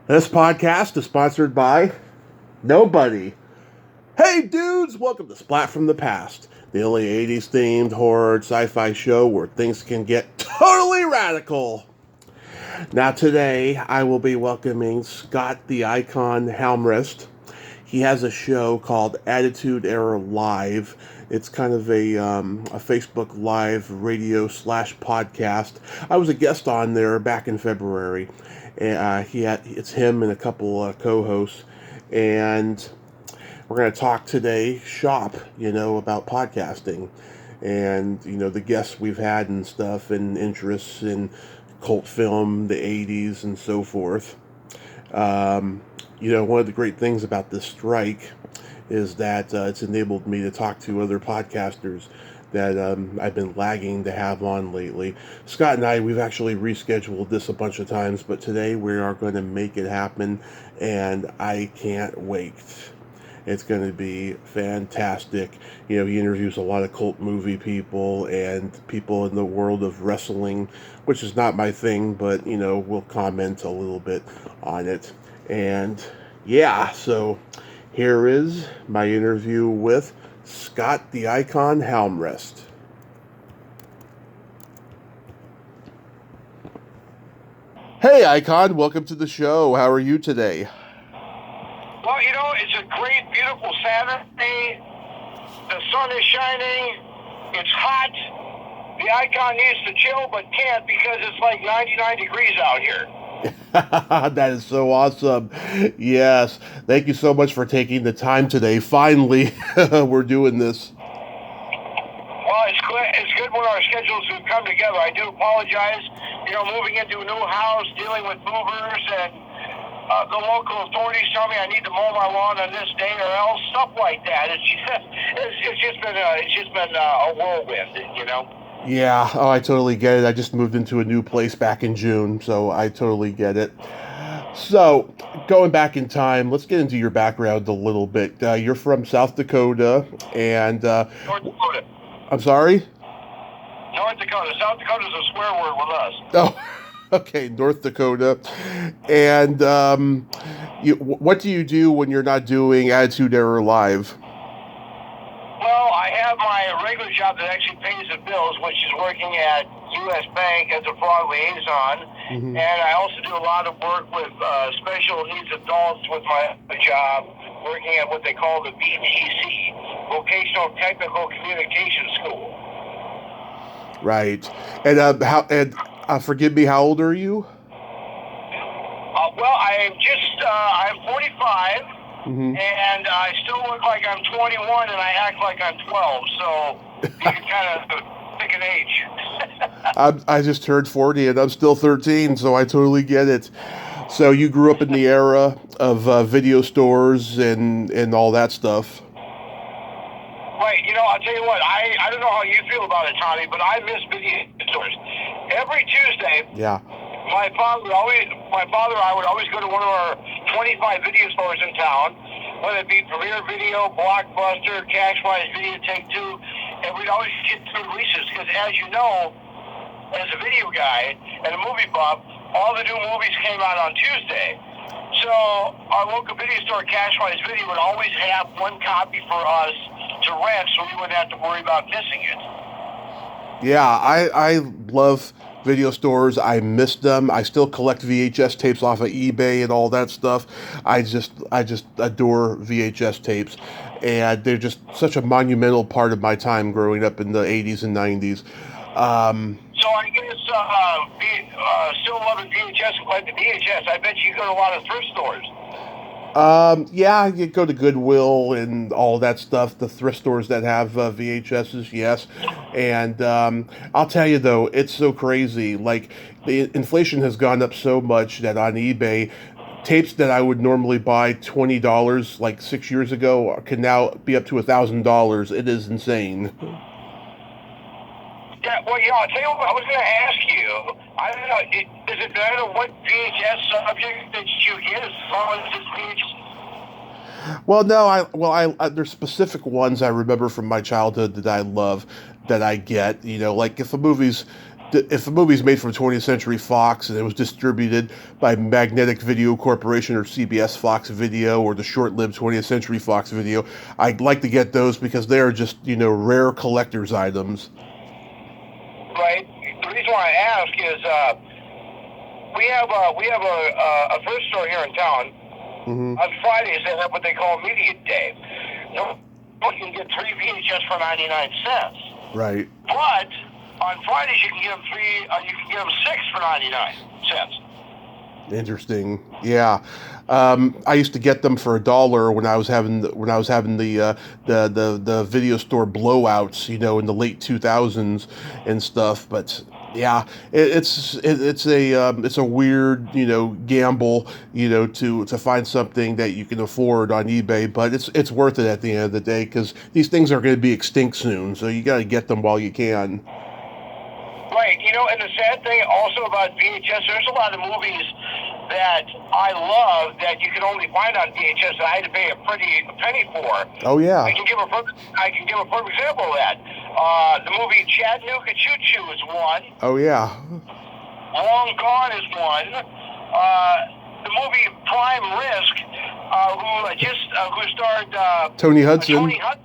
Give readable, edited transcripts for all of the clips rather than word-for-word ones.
This podcast is sponsored by nobody. Hey dudes, welcome to Splat from the Past, the only 80s themed horror sci-fi show where things can get totally radical. Now today I will be welcoming Scott the Icon Halmrast. He has a show called Attitude Era Live. It's kind of a Facebook Live radio / podcast. I was a guest on there back in February. It's him and a couple co-hosts, and we're going to talk today shop, about podcasting, and the guests we've had and stuff, and interests in cult film, the 80s, and so forth. One of the great things about this strike is that it's enabled me to talk to other podcasters that I've been lagging to have on lately. Scott and we've actually rescheduled this a bunch of times, but today we are going to make it happen, and I can't wait. It's going to be fantastic. He interviews a lot of cult movie people and people in the world of wrestling, which is not my thing, but, we'll comment a little bit on it. And yeah, so here is my interview with Scott the Icon Halmrast. Hey Icon, welcome to the show. How are you today? Well, it's a great, beautiful Saturday. The sun is shining. It's hot. The Icon needs to chill, but can't because it's like 99 degrees out here. That is so awesome. Yes. Thank you so much for taking the time today. Finally, we're doing this. Well, it's good when our schedules come together. I do apologize. Moving into a new house, dealing with movers, and the local authorities tell me I need to mow my lawn on this day or else, stuff like that. It's just been a whirlwind, Yeah, I totally get it. I just moved into a new place back in June, so I totally get it. So, going back in time, let's get into your background a little bit. You're from South Dakota, and... North Dakota. I'm sorry? North Dakota. South Dakota's a swear word with us. Oh, okay, North Dakota. And what do you do when you're not doing Attitude Era Live? Well, I have my regular job that actually pays the bills, which is working at U.S. Bank as a fraud liaison. Mm-hmm. And I also do a lot of work with special needs adults with my job, working at what they call the VTC, Vocational Technical Communication School. Right. And forgive me, how old are you? Well, I'm 45. Mm-hmm. And I still look like I'm 21, and I act like I'm 12, so you can kind of pick an age. I just turned 40, and I'm still 13, so I totally get it. So you grew up in the era of video stores and all that stuff. Right. I'll tell you what, I don't know how you feel about it, Tommy, but I miss video stores. Every Tuesday, yeah. My father and I would always go to one of our 25 video stores in town, whether it be Premiere Video, Blockbuster, Cashwise Video, Take-Two, and we'd always get good releases because, as you know, as a video guy and a movie buff, all the new movies came out on Tuesday. So our local video store, Cashwise Video, would always have one copy for us to rent so we wouldn't have to worry about missing it. Yeah, I love video stores. I miss them. I still collect VHS tapes off of eBay and all that stuff. I just adore VHS tapes, and they're just such a monumental part of my time growing up in the 80s and 90s. So I guess still loving VHS and collecting VHS. I bet you go to a lot of thrift stores. Yeah, you go to Goodwill and all that stuff, the thrift stores that have VHSs, yes. And I'll tell you, though, it's so crazy. Like, the inflation has gone up so much that on eBay, tapes that I would normally buy $20 like 6 years ago can now be up to $1,000. It is insane. Yeah, well, I'll tell you what, I was going to ask you, I don't know, does it matter what VHS subject that you get as long as it's VHS? Well, no, there's specific ones I remember from my childhood that I love, that I get, like if a movie's if a movie's made from 20th Century Fox and it was distributed by Magnetic Video Corporation or CBS Fox Video or the short-lived 20th Century Fox Video, I'd like to get those because they're just, rare collector's items. Right. The reason why I ask is we have a thrift store here in town. Mm-hmm. On Fridays, they have what they call Media Day. You can get 3 VHS for 99 cents. Right. But on Fridays, you can get them you can get them 6 for 99 cents. Interesting. Yeah. I used to get them for $1 when I was having the video store blowouts, in the late 2000s and stuff. But yeah, it's a weird, gamble, to find something that you can afford on eBay, but it's worth it at the end of the day because these things are going to be extinct soon. So you got to get them while you can. Right. And the sad thing also about VHS, there's a lot of movies that I love that you can only find on VHS that I had to pay a penny for. Oh yeah. I can give a perfect example of that. The movie Chattanooga Choo Choo is one. Oh yeah. Long Gone is one. The movie Prime Risk, who starred Tony Hudson. Tony Hudson.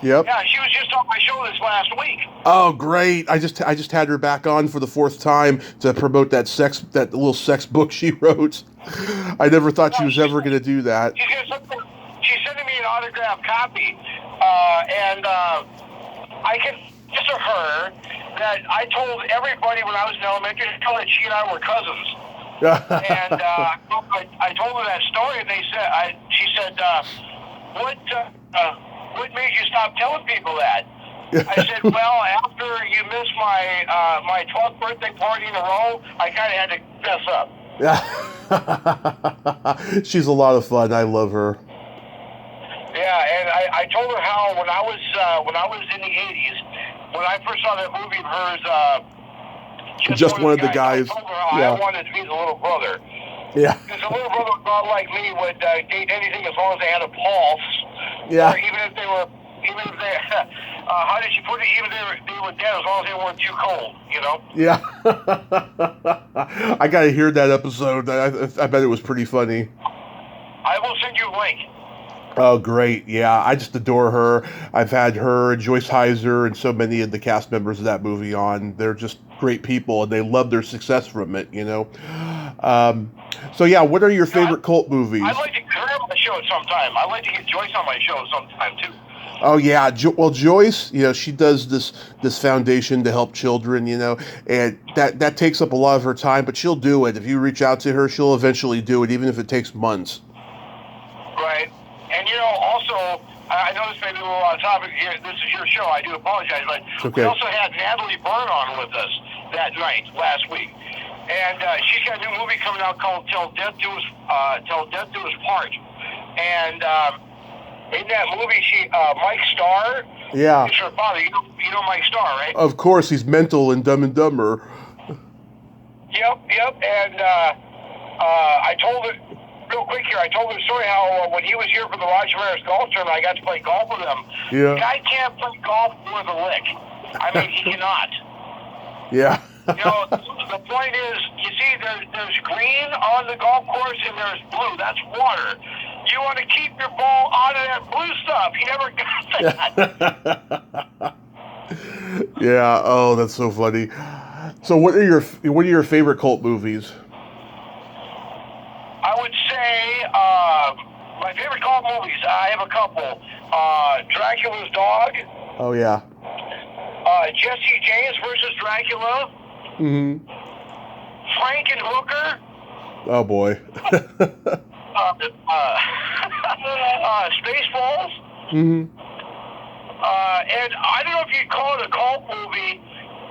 Yep. Yeah, she was just on my show this last week. Oh, great! I just had her back on for the 4th time to promote that little sex book she wrote. I never thought she was ever going to do that. She's sending me an autographed copy, and I confess to her that I told everybody when I was in elementary school that she and I were cousins. And I told her that story, and she said, what made you stop telling people that? I said, well, after you missed my 12th birthday party in a row, I kind of had to fess up. Yeah. She's a lot of fun. I love her. Yeah, and I told her how when I was in the 80s, when I first saw that movie of hers, Just one of the guys. I told her how I wanted to be the little brother. Yeah. Because a little brother, not like me, would date anything as long as they had a pulse. Yeah. Or even if they, how did she put it? Even if they were dead, as long as they weren't too cold, Yeah. I got to hear that episode. I bet it was pretty funny. I will send you a link. Oh, great. Yeah, I just adore her. I've had her and Joyce Heiser and so many of the cast members of that movie on. They're just great people, and they love their success from it, So, yeah, what are your favorite cult movies? I'd like to get her on my show sometime. I'd like to get Joyce on my show sometime, too. Oh, yeah. Well, Joyce, she does this foundation to help children, and that takes up a lot of her time, but she'll do it. If you reach out to her, she'll eventually do it, even if it takes months. Right. And, also, I know this may be a little on topic here. This is your show. I do apologize. But okay. We also had Natalie Byrne on with us that night last week. And she's got a new movie coming out called Till Death Do Us Part. And in that movie, Mike Starr is her father. You know Mike Starr, right? Of course. He's mental in Dumb and Dumber. Yep. And I told her, real quick here, I told her the story how when he was here for the Roger Maris golf tournament, I got to play golf with him. Yeah. The guy can't play golf with a lick. I mean, he cannot. Yeah. The point is, you see, there's green on the golf course and there's blue. That's water. You want to keep your ball out of that blue stuff. He never got that. Yeah. Oh, that's so funny. So, what are your favorite cult movies? I would say my favorite cult movies. I have a couple. Dracula's Dog. Oh yeah. Jesse James versus Dracula. Mm-hmm. Frankenhooker. Oh boy. Spaceballs. Mm-hmm. And I don't know if you'd call it a cult movie,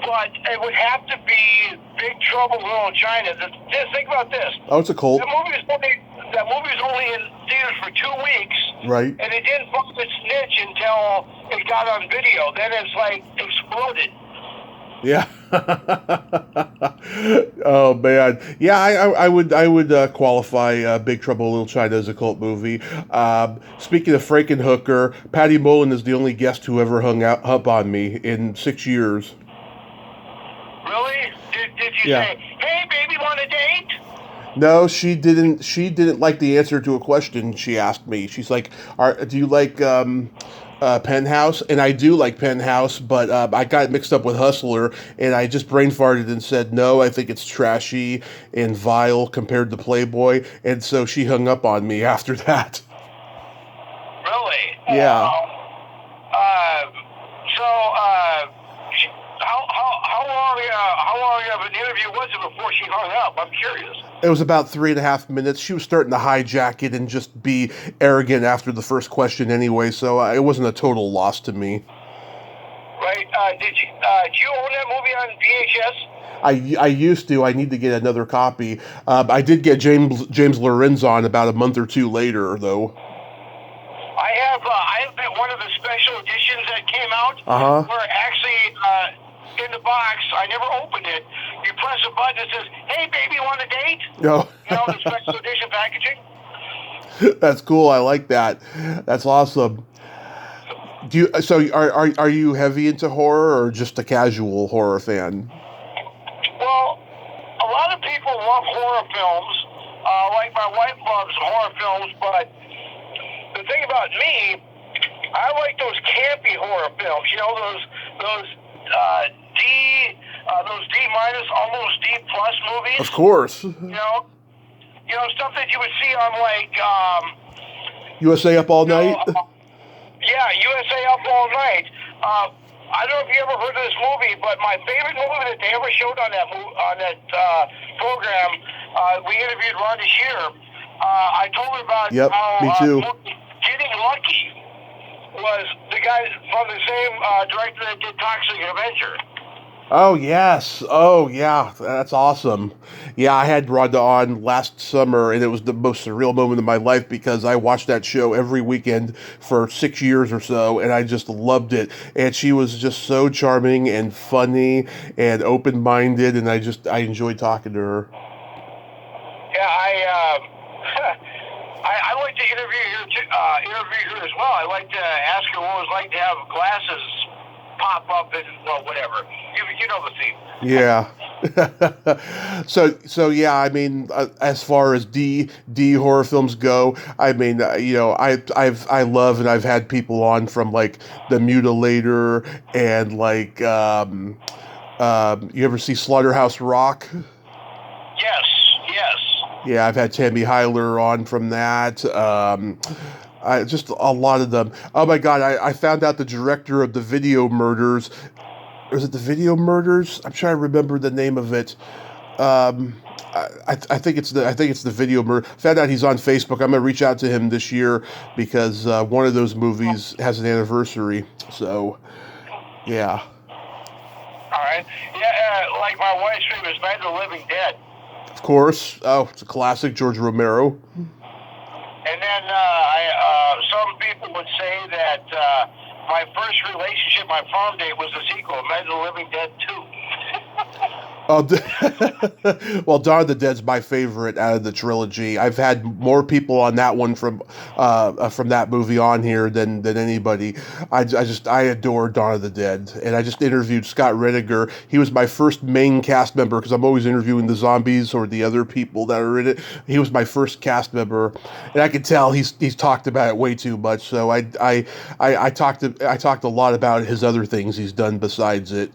but it would have to be Big Trouble in Little China. Just think about this. Oh, it's a cult. That movie was only in theaters for 2 weeks. Right. And it didn't find its niche until it got on video. Then it's like exploded. Yeah. Oh man. Yeah, I would qualify Big Trouble in Little China as a cult movie. Speaking of Frankenhooker, Patty Mullen is the only guest who ever hung up on me in 6 years. Really? Did you Yeah. say, "Hey, baby, want a date"? No, she didn't. She didn't like the answer to a question she asked me. She's like, "Do you like Penthouse?" And I do like Penthouse, but I got mixed up with Hustler, and I just brain farted and said, "No, I think it's trashy and vile compared to Playboy." And so she hung up on me after that. Really? Yeah. So, how long of an interview was it before she hung up? I'm curious. It was about 3.5 minutes. She was starting to hijack it and just be arrogant after the first question anyway, so it wasn't a total loss to me. Right? Did you own that movie on VHS? I used to. I need to get another copy. I did get James Lorenz on about a month or two later, though. I have been one of the special editions that came out. Uh-huh. Where actually, in the box, I never opened it. You press a button that says, "Hey, baby, want a date?" No. You know, the special edition packaging. That's cool. I like that. That's awesome. Are you heavy into horror or just a casual horror fan? Well, a lot of people love horror films. Like my wife loves horror films, but the thing about me, I like those campy horror films. You know, those D minus, almost D plus movies. Of course. You know stuff that you would see on like USA Up All Night. Yeah, USA Up All Night. I don't know if you ever heard of this movie, but my favorite movie that they ever showed on that program, we interviewed Rhonda Shear. I told her about how me too. Getting Lucky was the guy from the same director that did Toxic Avenger. Oh, yes. Oh, yeah. That's awesome. Yeah, I had Rhonda on last summer, and it was the most surreal moment of my life because I watched that show every weekend for 6 years or so, and I just loved it. And she was just so charming and funny and open-minded, and I enjoyed talking to her. Yeah, I like to interview her as well. I like to ask her what it was like to have glasses pop up and, well, whatever. You know the theme. Yeah. So yeah, I mean, as far as D horror films go, I mean, I love, and I've had people on from like The Mutilator and like you ever see Slaughterhouse Rock? Yes. Yeah, I've had Tammy Hyler on from that. Just a lot of them. Oh my God, I found out the director of the Video Murders. Was it the Video Murders? I'm trying to remember the name of it. I think it's the Video Murder. Found out he's on Facebook. I'm gonna reach out to him this year because one of those movies has an anniversary. So, yeah. All right. Yeah, like my wife's favorite is Night of the Living Dead. Of course. Oh, it's a classic, George Romero. And then some people would say that my first relationship, my prom date, was the sequel, Night of the Living Dead 2. Well, Dawn of the Dead's my favorite out of the trilogy. I've had more people on that one from that movie on here than anybody. I adore Dawn of the Dead, and I just interviewed Scott Rediger. He was my first main cast member because I'm always interviewing the zombies or the other people that are in it. He was my first cast member, and I could tell he's talked about it way too much. So I talked a lot about his other things he's done besides it.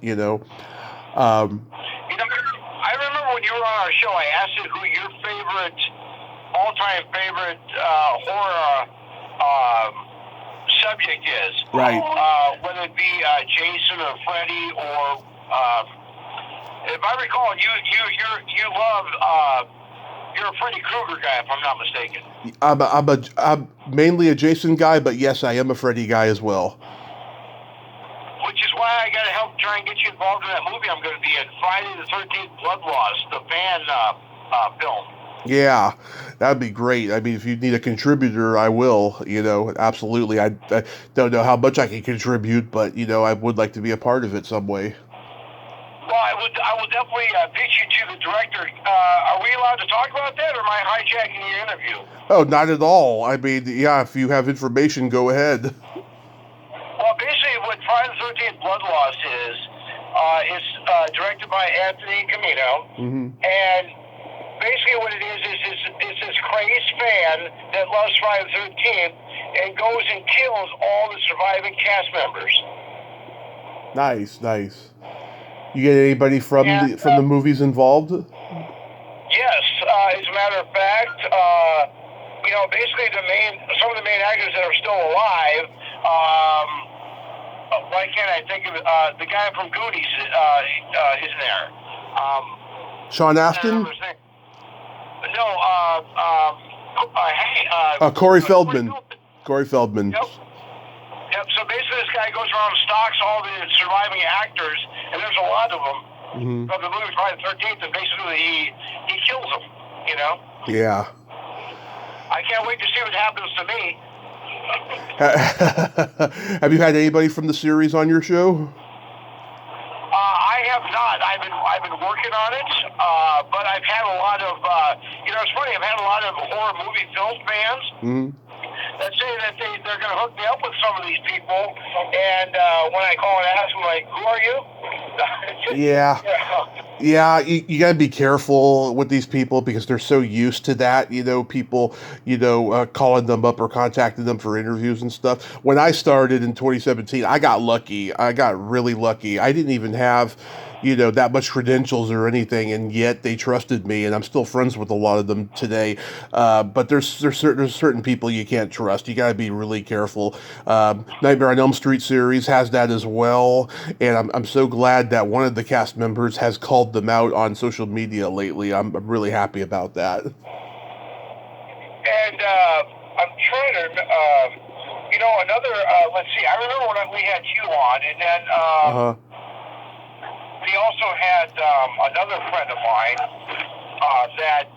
I remember when you were on our show, I asked you who your all-time favorite horror subject is. Right. Whether it be Jason or Freddy or, if I recall, you're a Freddy Krueger guy, if I'm not mistaken. I'm mainly a Jason guy, but yes, I am a Freddy guy as well. Which is why I got to help try and get you involved in that movie I'm going to be in, Friday the 13th Blood Loss, the fan film. Yeah, that'd be great. I mean, if you need a contributor, I will, absolutely. I don't know how much I can contribute, but, I would like to be a part of it some way. Well, I will definitely pitch you to the director. Are we allowed to talk about that, or am I hijacking your interview? Oh, not at all. I mean, yeah, if you have information, go ahead. Well, basically, what Friday the 13th Blood Loss is, It's directed by Anthony Camino. Mm-hmm. And basically what it is it's this crazed fan that loves Friday the 13th and goes and kills all the surviving cast members. Nice. You get anybody from the movies involved? Yes, as a matter of fact, basically some of the main actors that are still alive. Why can't I think of it? The guy from Goonies is in there. Sean Astin? No, Corey Feldman. Corey Feldman. Yep. So basically, this guy goes around and stalks all the surviving actors, and there's a lot of them from the movie Friday the 13th, and basically he kills them. Yeah. I can't wait to see what happens to me. Have you had anybody from the series on your show? I have not. I've been working on it, but I've had a lot of. It's funny. I've had a lot of horror movie film fans. Mm-hmm. That say that they're going to hook me up with some of these people, and when I call and ask them, like, who are you? Yeah, you got to be careful with these people because they're so used to that, people, calling them up or contacting them for interviews and stuff. When I started in 2017, I got lucky. I got really lucky. I didn't even have, that much credentials or anything, and yet they trusted me, and I'm still friends with a lot of them today. But there's certain people you can't trust. You got to be really careful. Nightmare on Elm Street series has that as well, and I'm so glad that one of the cast members has called them out on social media lately. I'm really happy about that. And I'm trying to, another. Let's see. I remember when we had you on, and then. We also had another friend of mine that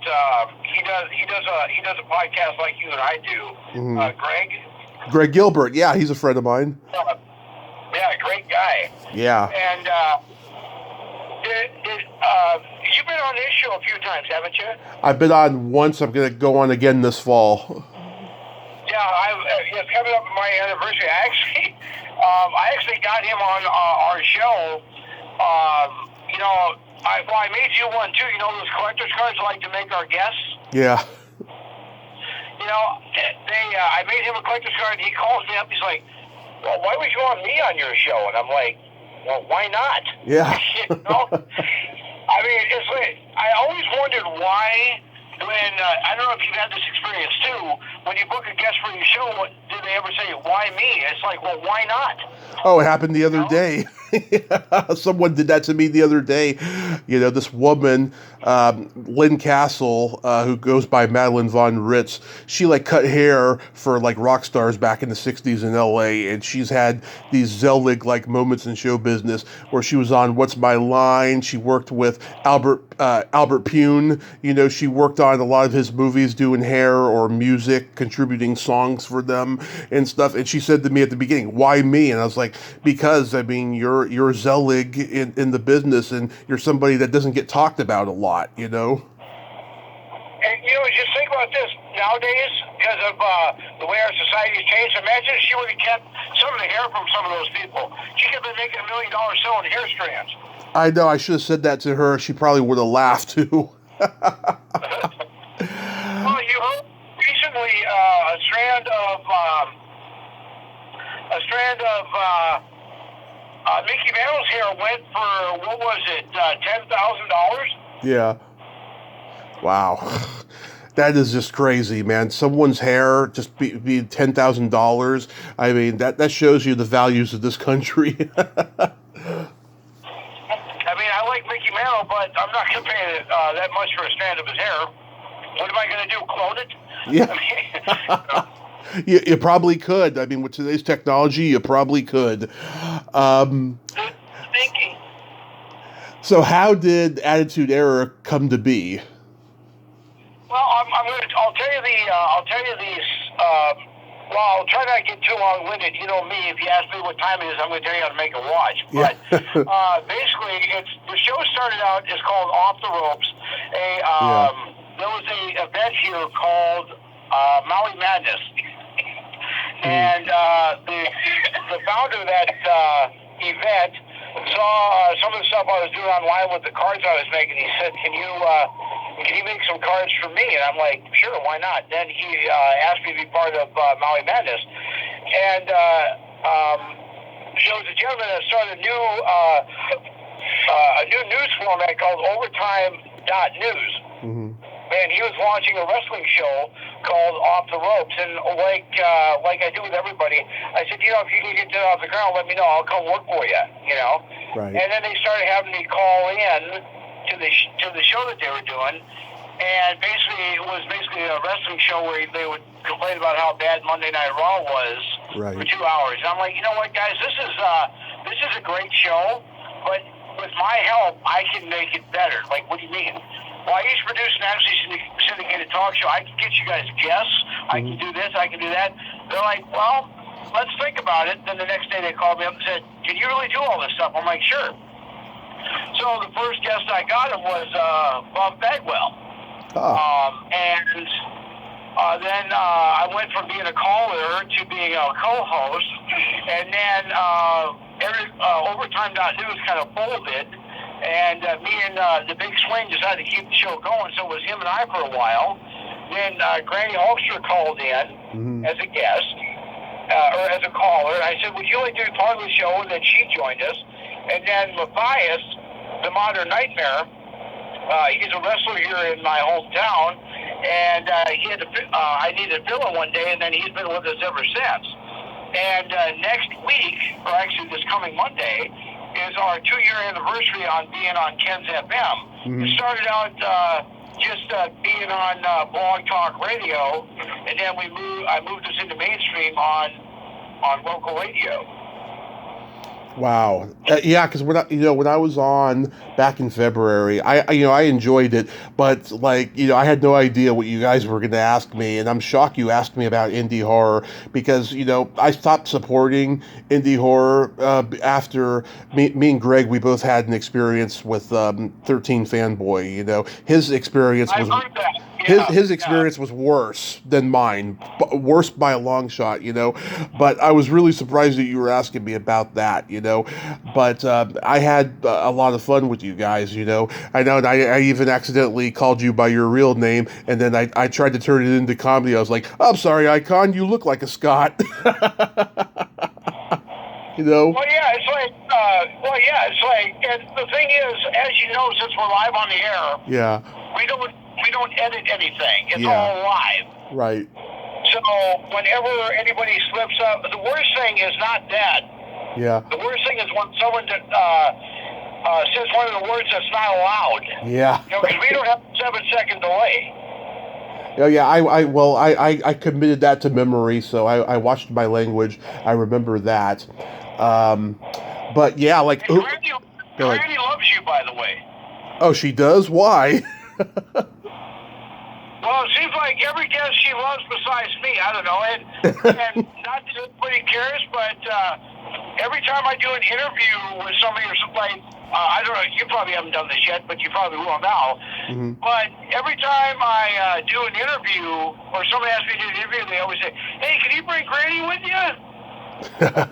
he does a podcast like you and I do. Greg Gilbert, yeah, he's a friend of mine. Great guy. Yeah. And you've been on this show a few times, haven't you? I've been on once. I'm going to go on again this fall. Yeah, it's coming up my anniversary. I actually got him on our show. I made you one too. Those collector's cards I like to make our guests. Yeah. I made him a collector's card. He calls me up. He's like, "Well, why would you want me on your show?" And I'm like, "Well, why not?" Yeah. I mean, it's like I always wondered why. When I don't know if you've had this experience too. When you book a guest for your show, do they ever say, "Why me?" It's like, well, why not? Oh, it happened the other day. Someone did that to me the other day. This woman, Lynn Castle, who goes by Madeline Von Ritz, she cut hair for rock stars back in the 60s in LA, and she's had these Zelig moments in show business where she was on What's My Line. She worked with Albert Pune. She worked on a lot of his movies doing hair or music, contributing songs for them and stuff. And she said to me at the beginning, "Why me?" And I was like, because you're Zelig in the business, and you're somebody that doesn't get talked about a lot, And just think about this nowadays, because of the way our society has changed. Imagine if she would have kept some of the hair from some of those people. She could have been making $1 million selling hair strands. I know. I should have said that to her. She probably would have laughed too. Well, recently a strand of Mickey Mantle's hair went for what was it, $10,000? Yeah. Wow. That is just crazy, man. Someone's hair just be $10,000. I mean, that shows you the values of this country. I mean, I like Mickey Mantle, but I'm not going to pay that much for a strand of his hair. What am I going to do, clone it? Yeah. You probably could. I mean, with today's technology, you probably could. Thinking. So how did Attitude Era come to be? Well, I'll tell you these. Well, I'll try not to get too long-winded. You know me. If you ask me what time it is, I'm going to tell you how to make a watch. But basically, the show started out. It's called Off the Ropes. There was a event here called Maui Madness, and the founder of that event saw some of the stuff I was doing online with the cards I was making. He said, "Can you make some cards for me?" And I'm like, "Sure, why not?" Then he asked me to be part of Maui Madness, and shows a gentleman that started a new news format called Overtime.News. Mm-hmm. And he was watching a wrestling show called Off the Ropes, and like I do with everybody, I said, if you can get that off the ground, let me know. I'll come work for you, Right. And then they started having me call in to the show that they were doing, and basically it was a wrestling show where they would complain about how bad Monday Night Raw was for 2 hours. And I'm like, you know what, guys, this is a great show, but with my help, I can make it better. Like, what do you mean? Well, I used to produce an actually syndicated talk show. I can get you guys guests. I can do this. I can do that. They're like, well, let's think about it. Then the next day they called me up and said, can you really do all this stuff? I'm like, sure. So the first guest I got him was Bob Bagwell. Then I went from being a caller to being a co-host. And then Overtime.News kind of folded. And me and the Big Swing decided to keep the show going, so it was him and I for a while. Then Granny Hulkster called in as a guest, or as a caller, and I said, would you like to be part of the show? And then she joined us. And then Matthias, the Modern Nightmare, he's a wrestler here in my hometown, and I needed to fill him one day, and then he's been with us ever since. And next week, or actually this coming Monday, is our 2-year anniversary on being on Ken's FM. Mm-hmm. It started out just being on Blog Talk Radio, and then I moved us into mainstream on local radio. Wow. Yeah, because when I was on back in February, I enjoyed it, but I had no idea what you guys were going to ask me, and I'm shocked you asked me about indie horror because I stopped supporting indie horror after me and Greg, we both had an experience with 13 Fanboy. His experience was his experience was worse than mine, worse by a long shot. But I was really surprised that you were asking me about that. But I had a lot of fun with you guys, I know, and I even accidentally called you by your real name, and then I tried to turn it into comedy. I was like, I'm sorry, Icon, you look like a Scot. Well, yeah, it's like, and the thing is, as you know, since we're live on the air, we don't edit anything. It's all live. Right. So whenever anybody slips up, the worst thing is not that. Yeah. The worst thing is when someone says one of the words that's not allowed. Yeah. Because we don't have a 7-second delay. Oh yeah, I committed that to memory, so I watched my language. I remember that. But yeah, like Granny loves you, by the way. Oh, she does? Why? Well, it seems like every guest she loves besides me. I don't know, and not that anybody cares, but every time I do an interview with somebody or somebody, I don't know, you probably haven't done this yet, but you probably will now. Mm-hmm. But every time I do an interview, or somebody asks me to do an interview, they always say, hey, can you bring Granny with you?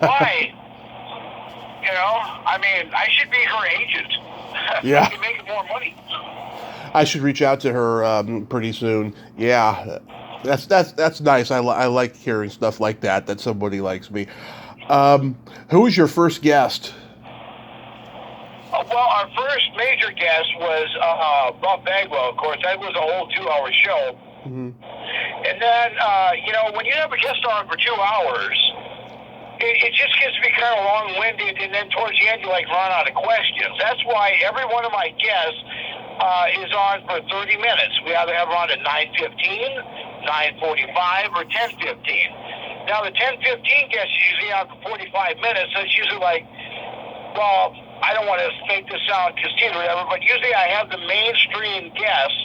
Why? I mean, I should be her agent. Yeah. I can make more money. I should reach out to her pretty soon. Yeah, that's nice. I like hearing stuff like that somebody likes me. Who was your first guest? Well, our first major guest was Bob Bagwell, of course. That was a whole 2-hour show. Mm-hmm. And then, when you have a guest on for 2 hours, it just gets to be kind of long-winded, and then towards the end you run out of questions. That's why every one of my guests is on for 30 minutes. We either have her on at 9:15, 9:45, or 10:15. Now, the 10:15 guest is usually on for 45 minutes, so it's usually well, I don't want to make this sound conceited or whatever, but usually I have the mainstream guests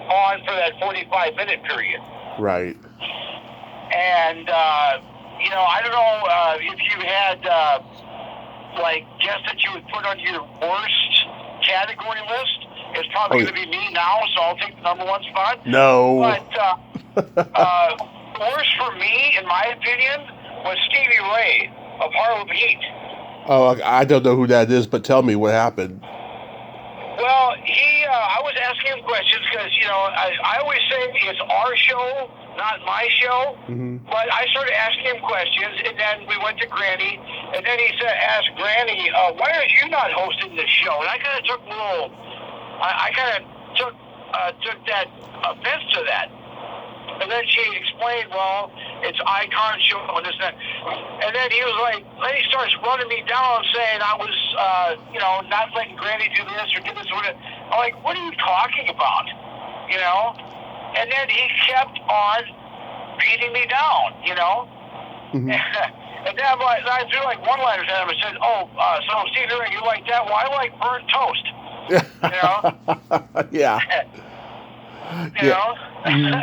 on for that 45-minute period. Right. And, I don't know if you had, guests that you would put on your worst category list. It's probably going to be me now, so I'll take the number one spot. No. But worst for me, in my opinion, was Stevie Ray of Harlem Heat. Oh, I don't know who that is, but tell me what happened. Well, I was asking him questions because, I always say it's our show, not my show. Mm-hmm. But I started asking him questions, and then we went to Granny, and then he asked Granny, why are you not hosting this show? And I kind of took took that offense to that. And then she explained, well, it's Icon show and this and that. And then he was like, then he starts running me down saying I was, not letting Granny do this or do this or that. I'm like, what are you talking about? And then he kept on beating me down, Mm-hmm. And then I threw like one-liners at him and said, so Steve, you like that? Well, I like burnt toast. Yeah. Mm-hmm.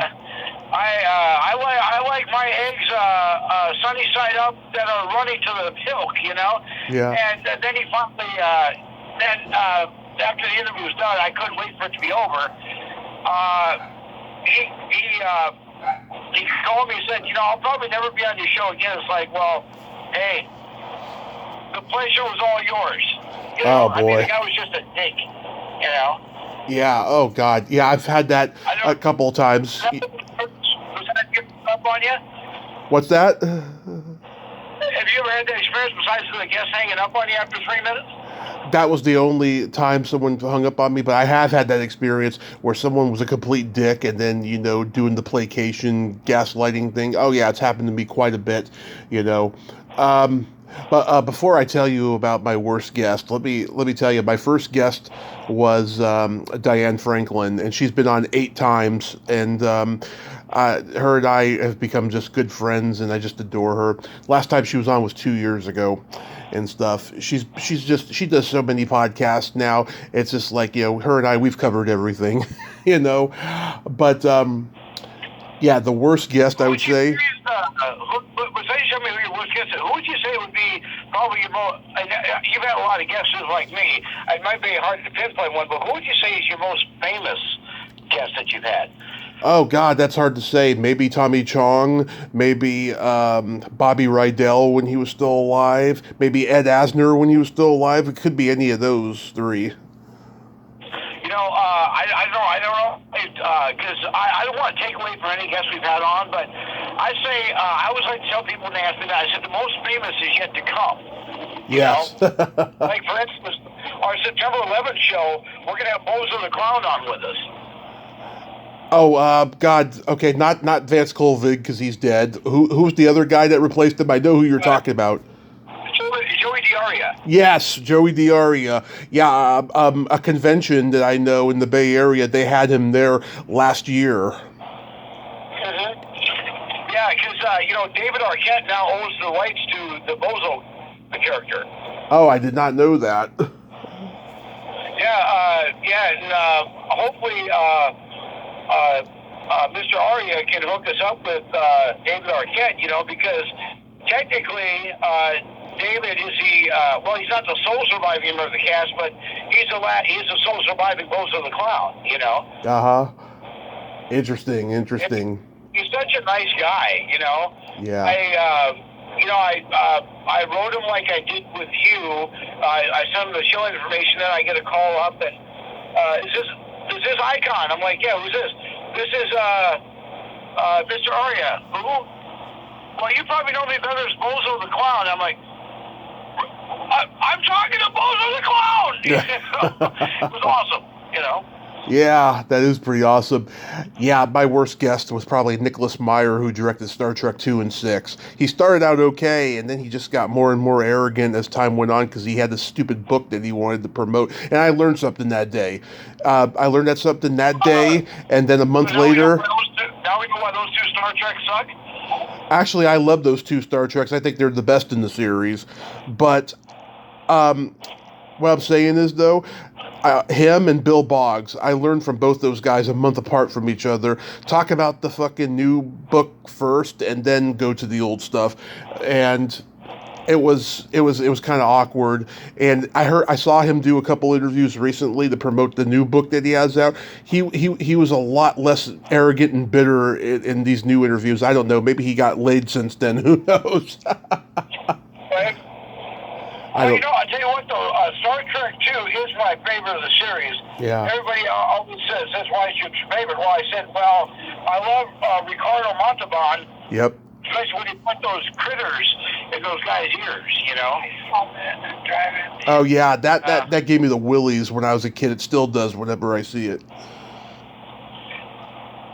I like my eggs sunny side up that are running to the milk, Yeah. And then he finally, after the interview was done, I couldn't wait for it to be over. He called me and said, I'll probably never be on your show again. It's like, well, hey, the pleasure was all yours. Oh, boy. I mean, the guy was just a dick, Yeah. Oh, God. Yeah, I've had that a couple of times. Was that getting up on you? What's that? Have you ever had that experience besides the guest hanging up on you after 3 minutes? That was the only time someone hung up on me, but I have had that experience where someone was a complete dick and then, doing the placation, gaslighting thing. Oh, yeah, it's happened to me quite a bit, But before I tell you about my worst guest, let me tell you, my first guest was Diane Franklin, and she's been on 8 times, and her and I have become just good friends, and I just adore her. Last time she was on was 2 years ago, and stuff. She does so many podcasts now. It's just like, her and I, we've covered everything, But yeah, the worst guest, I would say. Who would you say would be probably your most? You've had a lot of guests like me. It might be hard to pinpoint one, but who would you say is your most famous guest that you've had? Oh, God, that's hard to say. Maybe Tommy Chong, maybe Bobby Rydell when he was still alive, maybe Ed Asner when he was still alive. It could be any of those 3. I don't know, because I don't want to take away from any guests we've had on, but I say, I always like to tell people when they ask me that, I said the most famous is yet to come. Yes. Like, for instance, our September 11th show, we're going to have Bozo the Clown on with us. Oh, God. Okay, not Vance Colvig because he's dead. Who's the other guy that replaced him? I know who you're talking about. Joey Diaria. Yes, Joey Diaria. Yeah, a convention that I know in the Bay Area, they had him there last year. Mm-hmm. Yeah, because, David Arquette now owns the rights to the Bozo character. Oh, I did not know that. And hopefully, Mr. Aria can hook us up with David Arquette, because technically, David is he's not the sole surviving member of the cast, but he's the sole surviving Bozo the Clown, Uh-huh. Interesting. He's such a nice guy, Yeah. I wrote him like I did with you. I sent him the show information, then I get a call up and, is this Icon? I'm like, yeah, who's this? This is, Mr. Aria. Who? Well, you probably know me better as Bozo the Clown. I'm like, I'm talking to Bozo the Clown! It was awesome, Yeah, that is pretty awesome. Yeah, my worst guest was probably Nicholas Meyer, who directed Star Trek 2 and 6. He started out okay, and then he just got more and more arrogant as time went on because he had this stupid book that he wanted to promote. And I learned something that day. And then a month later... Now we know why those 2 Star Treks suck? Actually, I love those 2 Star Treks. I think they're the best in the series. But what I'm saying is, though... him and Bill Boggs, I learned from both those guys a month apart from each other. Talk about the fucking new book first and then go to the old stuff. And it was kind of awkward. And I saw him do a couple interviews recently to promote the new book that he has out. He was a lot less arrogant and bitter in these new interviews. I don't know. Maybe he got laid since then. Who knows? Right. I don't. I tell you what though, Star Trek 2 is my favorite of the series. Yeah. Everybody always says that's why it's your favorite. Well, I said, well, I love Ricardo Montalban. Yep. Especially when you put those critters in those guys' ears, you know. Oh yeah, that gave me the willies when I was a kid. It still does whenever I see it.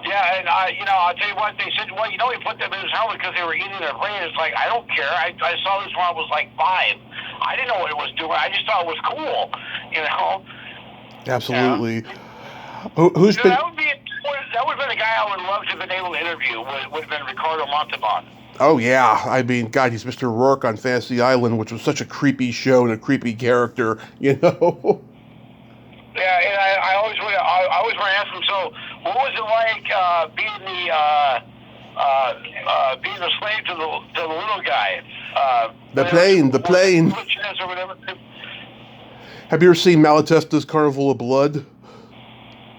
Yeah, and I'll tell you what, they said, well, he put them in his helmet because they were eating their brain. It's like, I don't care. I saw this when I was like 5. I didn't know what it was doing. I just thought it was cool, you know. Absolutely. Yeah. Who's been? That would have been a guy I would love to have been able to interview. Would have been Ricardo Montalban. Oh yeah, I mean, God, he's Mr. Rourke on Fantasy Island, which was such a creepy show and a creepy character, you know. Yeah, and I always want to ask him. So, what was it like being a slave to the little guy? The plane. Or whatever. Have you ever seen Malatesta's Carnival of Blood?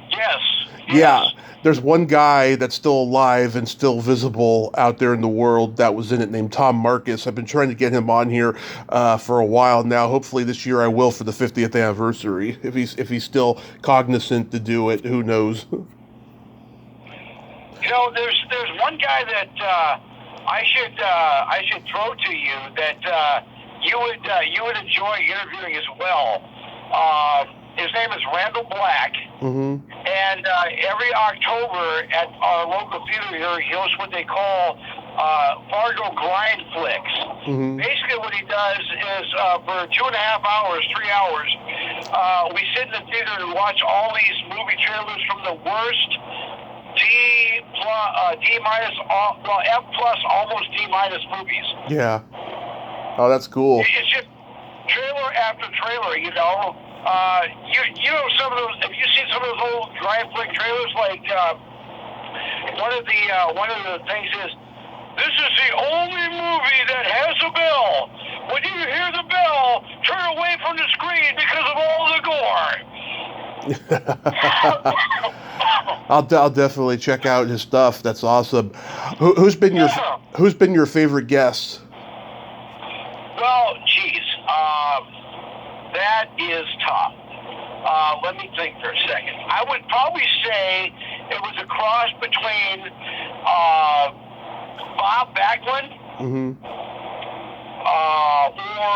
Yes. Yeah. There's one guy that's still alive and still visible out there in the world that was in it named Tom Marcus. I've been trying to get him on here for a while now. Hopefully this year I will for the 50th anniversary. If he's still cognizant to do it, who knows? There's one guy that I should throw to you that you would enjoy interviewing as well. His name is Randall Black, Mm-hmm. and every October at our local theater here, he hosts what they call Fargo Grind Flicks. Mm-hmm. Basically, what he does is for 2.5 hours, 3 hours, we sit in the theater and watch all these movie trailers from the worst F plus, almost D minus movies. Yeah. Oh, that's cool. It's just trailer after trailer, you know. You know some of those. Have you seen some of those old Grind Flick trailers? Like one of the things is, this is the only movie that has a bell. When you hear the bell, turn away from the screen because of all the gore. I'll definitely check out his stuff. That's awesome. Who's been your favorite guest? Well, geez, that is tough. Let me think for a second. I would probably say it was a cross between Bob Backlund Mm-hmm. or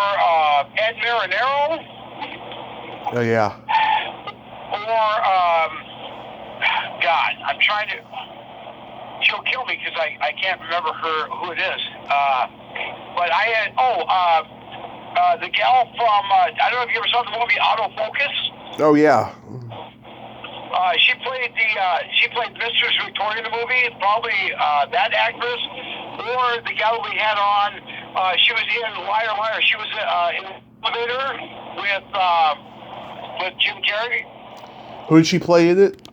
Ed Marinero. Oh yeah. Or God, I'm trying to. She'll kill me because I can't remember who it is. But I had the gal from I don't know if you ever saw the movie Autofocus. Oh yeah. She played Mistress Victoria in the movie. Probably that actress, or the gal we had on. She was in Liar Liar. She was in the elevator with Jim Carrey. Who did she play in it?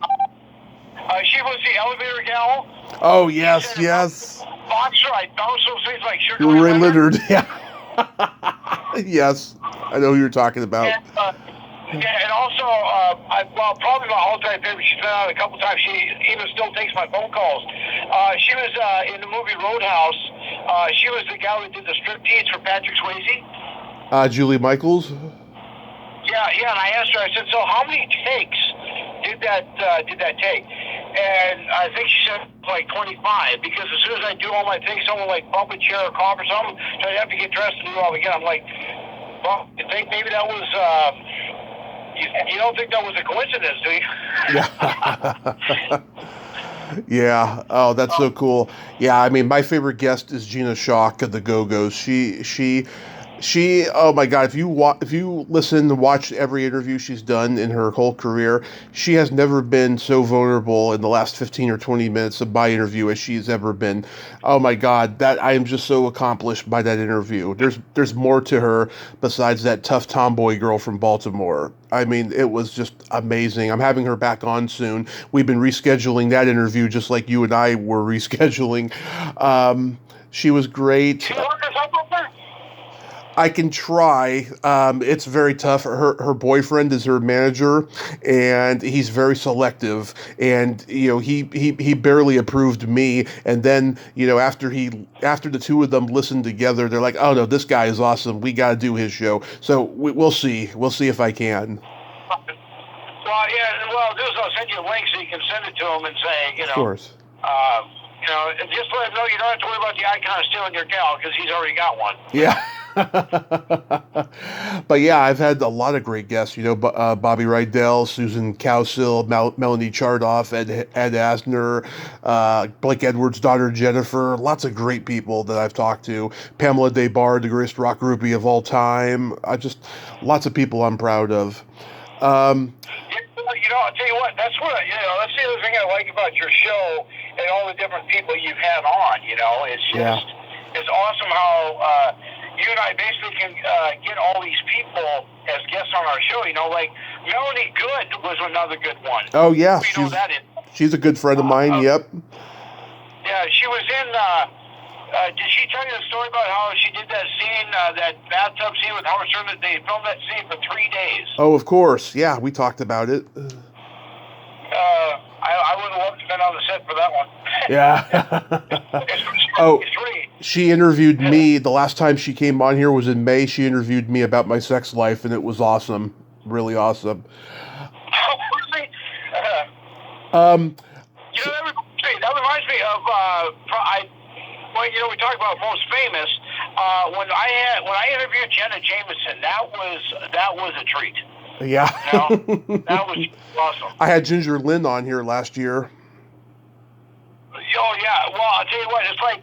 She was the elevator gal. Oh yes, yes. Boxer, I also things like Sugar Ray Leonard. Yeah. Yes, I know who you're talking about. And also, probably my all-time favorite. She's been on a couple times. She even still takes my phone calls. She was in the movie Roadhouse. She was the gal who did the striptease for Patrick Swayze. Julie Michaels. Yeah, and I asked her. I said, "So how many takes did that take?" And I think she said like 25, because as soon as I do all my things, someone like bump a chair or cough or something, so I have to get dressed and do it all again. I'm like, well, you think maybe that was, you don't think that was a coincidence, do you? Yeah. Oh, that's so cool. Yeah. I mean, my favorite guest is Gina Shock of the Go-Go's. She, oh my God, if you listen and watch every interview she's done in her whole career, she has never been so vulnerable in the last 15 or 20 minutes of my interview as she's ever been. Oh my God, that I am just so accomplished by that interview. There's more to her besides that tough tomboy girl from Baltimore. I mean, it was just amazing. I'm having her back on soon. We've been rescheduling that interview just like you and I were rescheduling. She was great. I can try. It's very tough. Her boyfriend is her manager, and he's very selective. And he barely approved me. And then after the two of them listened together, they're like, oh no, this guy is awesome. We got to do his show. So we'll see. We'll see if I can. Well, yeah. Well, do is I'll send you a link so you can send it to him and say, Of course. And just let him know you don't have to worry about the icon stealing your gal because he's already got one. Yeah. But yeah, I've had a lot of great guests, Bobby Rydell, Susan Cowsill, Melanie Chardoff, Ed Asner, Blake Edwards' daughter Jennifer, lots of great people that I've talked to. Pamela Des Barres, the greatest rock groupie of all time. Lots of people I'm proud of. I'll tell you what, that's the other thing I like about your show and all the different people you have on, it's just, it's awesome how, you and I basically can get all these people as guests on our show. Like Melanie Good was another good one. Oh yeah, she's a good friend of mine. Yep. Yeah, she was in. Did she tell you the story about how she did that scene, that bathtub scene with Howard Stern? That they filmed that scene for 3 days. Oh, of course. Yeah, we talked about it. I would have loved to have been on the set for that one. Yeah. It's really. She interviewed me. The last time she came on here was in May. She interviewed me about my sex life, and it was awesome. Really awesome. Really? That reminds me of we talk about most famous. When I interviewed Jenna Jameson, that was a treat. Yeah. That was awesome. I had Ginger Lynn on here last year. Oh yeah. Well, I'll tell you what. It's like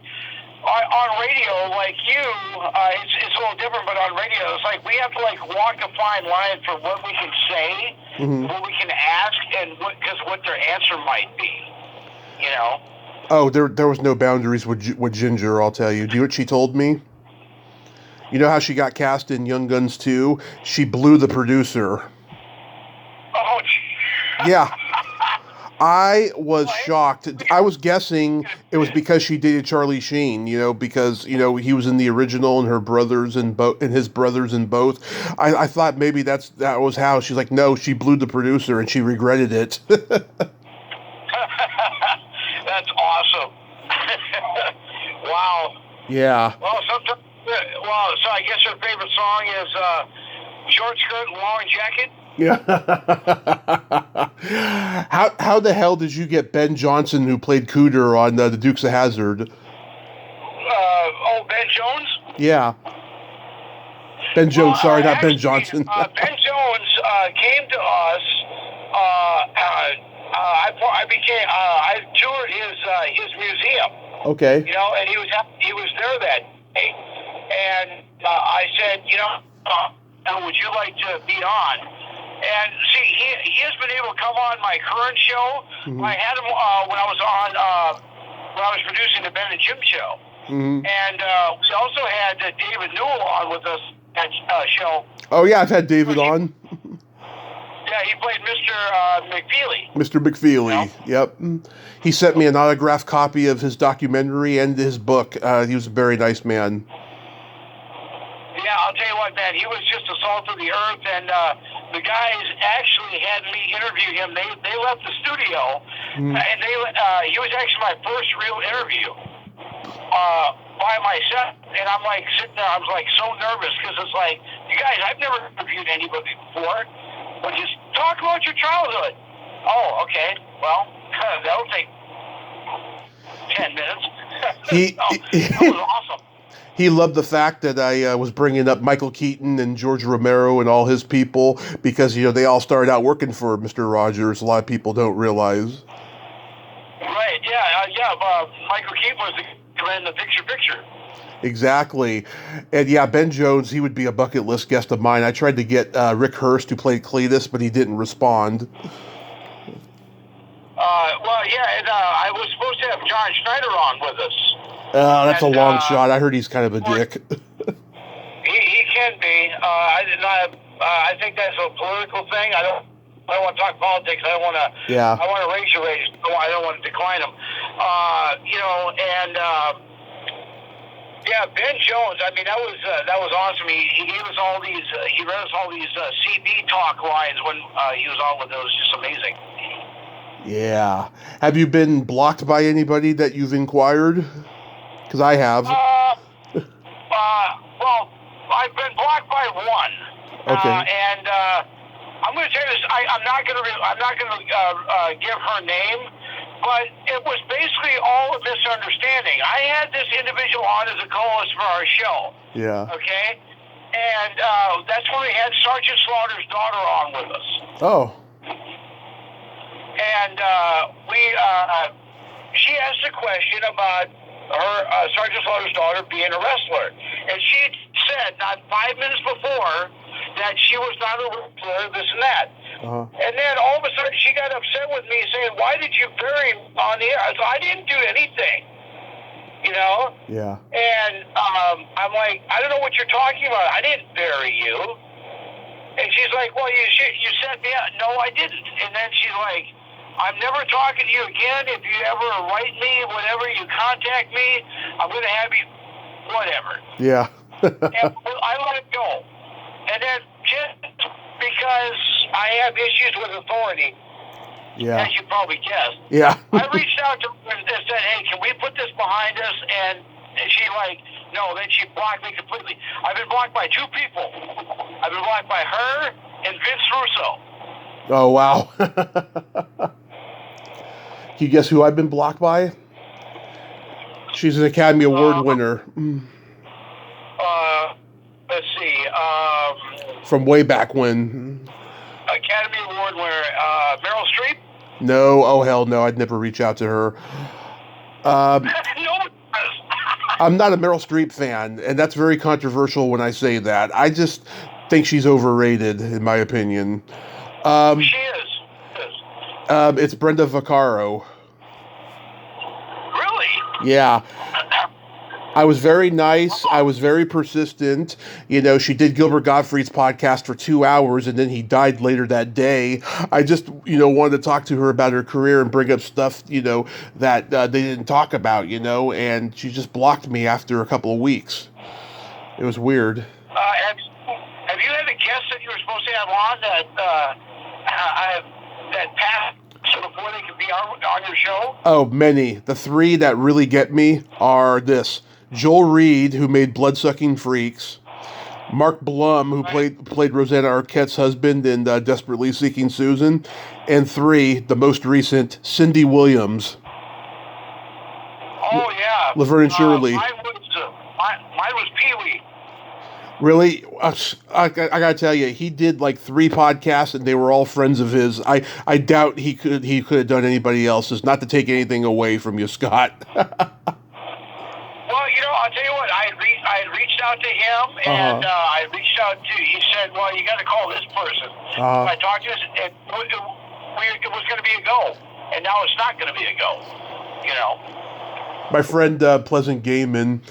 on radio, like it's a little different. But on radio, it's like we have to walk a fine line for what we can say, what we can ask, and what their answer might be. Oh, there was no boundaries with Ginger. I'll tell you. Do you know what she told me? You know how she got cast in Young Guns 2? She blew the producer. Oh, yeah. I was shocked. I was guessing it was because she dated Charlie Sheen, because, he was in the original and her brothers and his brothers in both. I thought maybe that was how. She's like, no, she blew the producer and she regretted it. That's awesome. Wow. Yeah. Well, so I guess your favorite song is Short Skirt and Long Jacket? Yeah. How the hell did you get Ben Johnson, who played Cooter on the Dukes of Hazzard? Ben Jones? Yeah. Ben Jones, sorry, not Ben Johnson. Ben Jones came to us. I toured his museum. Okay. And he was there that day. And I said, would you like to be on? And see, he has been able to come on my current show. Mm-hmm. I had him when I was producing the Ben and Jim show. Mm-hmm. And we also had David Newell on with us at show. Oh yeah, I've had David on. Yeah, he played Mr. McFeely. Mr. McFeely, Yep. He sent me an autographed copy of his documentary and his book. He was a very nice man. Yeah, I'll tell you what, man. He was just a salt of the earth, and the guys actually had me interview him. They left the studio, and he was actually my first real interview by myself. And I'm sitting there, I was so nervous because it's you guys, I've never interviewed anybody before. But just talk about your childhood. Oh, okay. Well, that'll take 10 minutes. That was awesome. He loved the fact that I was bringing up Michael Keaton and George Romero and all his people because, they all started out working for Mr. Rogers. A lot of people don't realize. Right, yeah. Michael Keaton was the man in the picture. Exactly. And yeah, Ben Jones, he would be a bucket list guest of mine. I tried to get Rick Hurst, who played Cletus, but he didn't respond. And I was supposed to have John Schneider on with us. That's a long shot. I heard he's kind of a dick. He can be. I think that's a political thing. I don't want to talk politics. I want to. Yeah. I want to raise your age. I don't want to decline them. Yeah, Ben Jones. I mean, that was awesome. He gave us all these. He read us all these CB talk lines when he was on with it. It was just amazing. Yeah. Have you been blocked by anybody that you've inquired? Because I have. Well, I've been blocked by one, Okay. and I'm going to tell you this. I'm not going to give her name, but it was basically all a misunderstanding. I had this individual on as a co-host for our show. Yeah. Okay, and that's when we had Sergeant Slaughter's daughter on with us. Oh. And she asked a question about her Sergeant Slaughter's daughter being a wrestler, and she said not 5 minutes before that she was not a wrestler, this and that. Uh-huh. And then all of a sudden she got upset with me, saying, "Why did you bury him on the air?" I said, "I didn't do anything." You know? Yeah. And I'm like, "I don't know what you're talking about. I didn't bury you." And she's like, "Well, you set me up." "No, I didn't." And then she's like, "I'm never talking to you again. If you ever write me, whatever, you contact me, I'm going to have you, whatever." Yeah. And I let it go. And then just because I have issues with authority, Yeah. as you probably guessed, Yeah. I reached out to her and said, "Hey, can we put this behind us?" And she like, no. Then she blocked me completely. I've been blocked by two people. I've been blocked by her and Vince Russo. Oh, wow. Can you guess who I've been blocked by? She's an Academy Award winner. Let's see. From way back when. Academy Award winner, Meryl Streep? No. Oh, hell no. I'd never reach out to her. No. I'm not a Meryl Streep fan, and that's very controversial when I say that. I just think she's overrated, in my opinion. She is. It's Brenda Vaccaro. Really? Yeah. I was very nice. I was very persistent. You know, she did Gilbert Gottfried's podcast for 2 hours, and then he died later that day. I just, wanted to talk to her about her career and bring up stuff, that they didn't talk about, and she just blocked me after a couple of weeks. It was weird. Have you had a guest that you were supposed to have on that passed before they could be on your show? Oh, many. The three that really get me are this. Joel Reed, who made Bloodsucking Freaks. Mark Blum, who played Rosanna Arquette's husband in Desperately Seeking Susan. And 3, the most recent, Cindy Williams. Oh, yeah. Laverne and Shirley. Mine was Pee-wee. Really? I gotta tell you, he did like 3 podcasts, and they were all friends of his. I doubt he could have done anybody else's. Not to take anything away from you, Scott. Well, I'll tell you what. I had reached out to him, and I reached out to. He said, "Well, you got to call this person." I talked to him, and it was going to be a go, and now it's not going to be a go. My friend Pleasant Gaiman,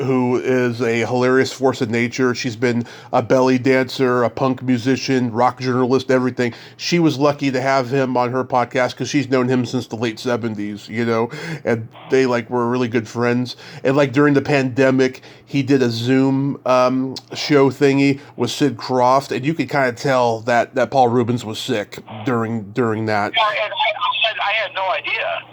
who is a hilarious force of nature. She's been a belly dancer, a punk musician, rock journalist, everything. She was lucky to have him on her podcast because she's known him since the late 70s, and they were really good friends. And during the pandemic, he did a Zoom show thingy with Sid Croft, and you could kind of tell that Paul Rubens was sick during that. Yeah, and I had no idea,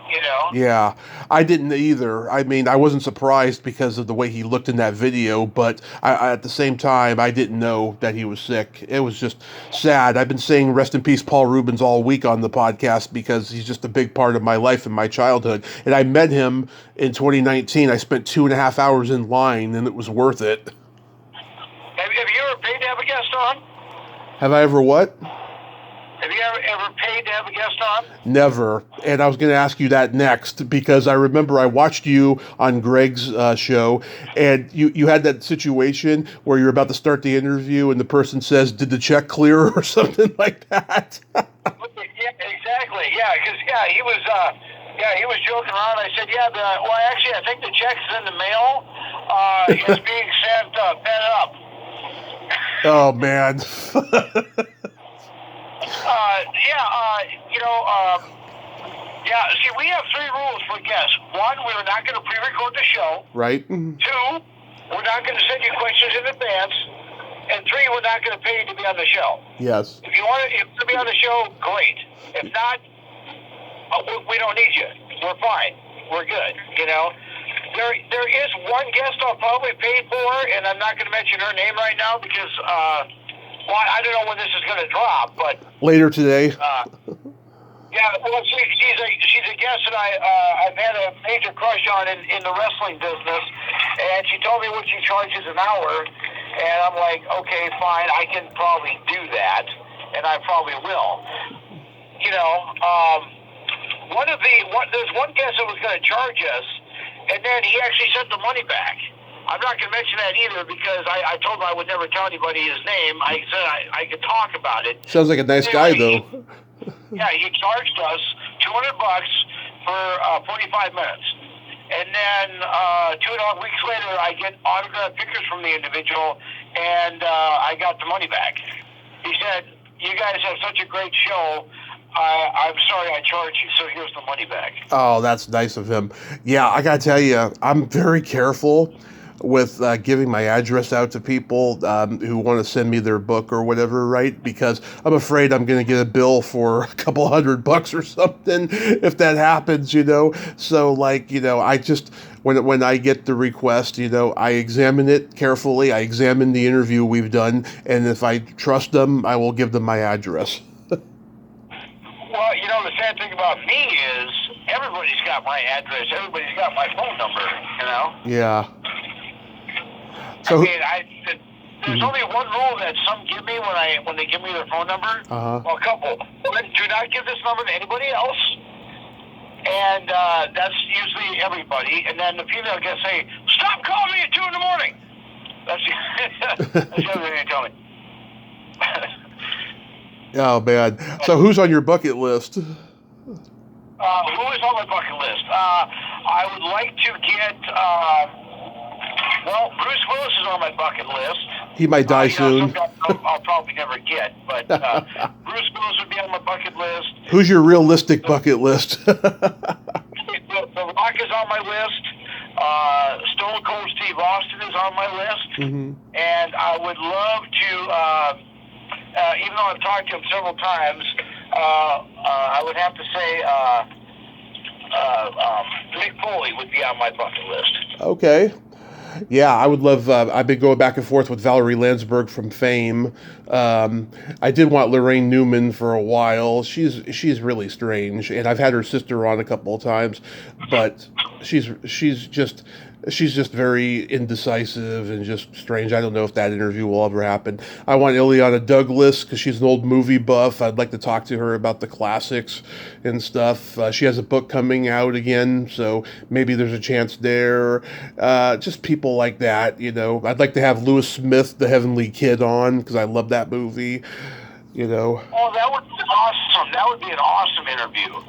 Yeah, I didn't either. I mean, I wasn't surprised because of the way he looked in that video, but at the same time, I didn't know that he was sick. It was just sad. I've been saying rest in peace Paul Rubens all week on the podcast because he's just a big part of my life and my childhood. And I met him in 2019. I spent 2.5 hours in line, and it was worth it. Have you ever paid to have a guest on? Have I ever what? Have you ever paid to have a guest on? Never. And I was going to ask you that next because I remember I watched you on Greg's show, and you had that situation where you're about to start the interview and the person says, "Did the check clear?" or something like that. Yeah, exactly. Yeah, because he was joking around. I said, actually, I think the check's in the mail. It's being sent pen up. Oh man. Yeah, see, we have 3 rules for guests. 1, we're not going to pre-record the show. Right. 2, we're not going to send you questions in advance. And 3, we're not going to pay you to be on the show. Yes. If you want to be on the show, great. If not, we don't need you. We're fine. We're good. You know, there is one guest I'll probably pay for, and I'm not going to mention her name right now because, well, I don't know when this is going to drop, but later today. Yeah, well, she's a guest that I've had a major crush on in the wrestling business, and she told me what she charges an hour, and I'm like, okay, fine, I can probably do that, and I probably will. You know, there's one guest that was going to charge us, and then he actually sent the money back. I'm not going to mention that either because I told him I would never tell anybody his name. I said I could talk about it. Sounds like a nice guy, though. Yeah, he charged us $200 for 45 minutes. And then 2.5 weeks later, I get autographed pictures from the individual, and I got the money back. He said, "You guys have such a great show. I'm sorry I charged you, so here's the money back." Oh, that's nice of him. Yeah, I got to tell you, I'm very careful with giving my address out to people who want to send me their book or whatever, right? Because I'm afraid I'm going to get a bill for a couple $100 or something if that happens, you know? So, like, you know, I just, when I get the request, you know, I examine it carefully. I examine the interview we've done, and if I trust them, I will give them my address. Well, you know, the sad thing about me is everybody's got my address. Everybody's got my phone number, you know? Yeah. So, I mean, there's only one rule that some give me when they give me their phone number. Well, a couple. Do not give this number to anybody else. And that's usually everybody. And then the female guests say, "Stop calling me at 2 in the morning." That's the other thing they tell me. Oh, man. So who's on your bucket list? Who is on my bucket list? I would like to get... well, Bruce Willis is on my bucket list. He might die soon. I'll probably never get, but Bruce Willis would be on my bucket list. Who's your realistic bucket list? The Rock is on my list. Stone Cold Steve Austin is on my list. Mm-hmm. And I would love to, even though I've talked to him several times, I would have to say Mick Foley would be on my bucket list. Okay. Yeah, I would love, I've been going back and forth with Valerie Landsberg from Fame. I did want Lorraine Newman for a while. She's really strange, and I've had her sister on a couple of times, but she's just very indecisive and just strange. I don't know if that interview will ever happen. I want Ileana Douglas because she's an old movie buff. I'd like to talk to her about the classics and stuff. She has a book coming out again, so maybe there's a chance there. Just people like that, you know. I'd like to have Lewis Smith, the Heavenly Kid, on because I love that movie, you know. Oh, that would be awesome. That would be an awesome interview.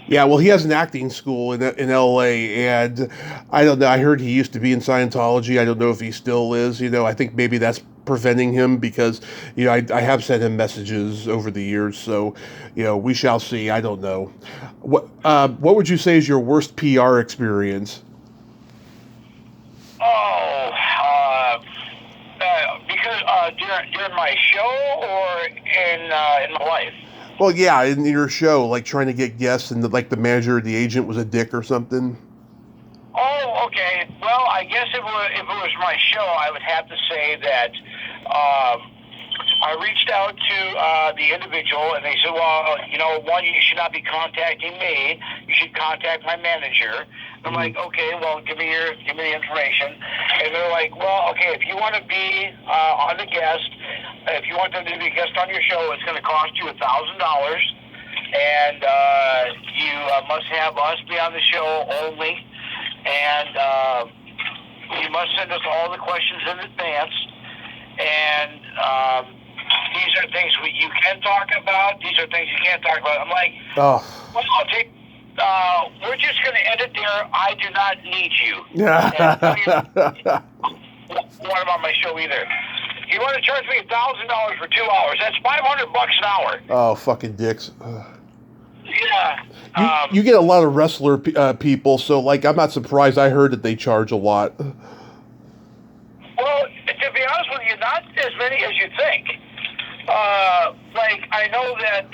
Yeah, well, he has an acting school in L.A., and I don't know. I heard he used to be in Scientology. I don't know if he still is. You know, I think maybe that's preventing him because, you know, I have sent him messages over the years. So, you know, we shall see. I don't know. What would you say is your worst PR experience? Oh, because during my show or in my life? Well, yeah, in your show, like trying to get guests and the manager or the agent was a dick or something. Oh, okay. Well, I guess if it was my show, I would have to say that I reached out to the individual, and they said, "Well, you know, one, you should not be contacting me. You should contact my manager." I'm like, "Okay, well, give me the information." And they're like, "Well, okay, if you want to be on the guest, if you want them to be a guest on your show, it's going to cost you $1,000, and you must have us be on the show only, and you must send us all the questions in advance, and these are things you can talk about. These are things you can't talk about." I'm like, "Oh, well, I'll take." We're just going to end it there. I do not need you. Want him on my show either. You want to charge me $1,000 for 2 hours? That's $500 an hour. Oh, fucking dicks. You Yeah. You get a lot of wrestler people, so like I'm not surprised. I heard that they charge a lot. Well, to be honest with you, not as many as you think. Like I know that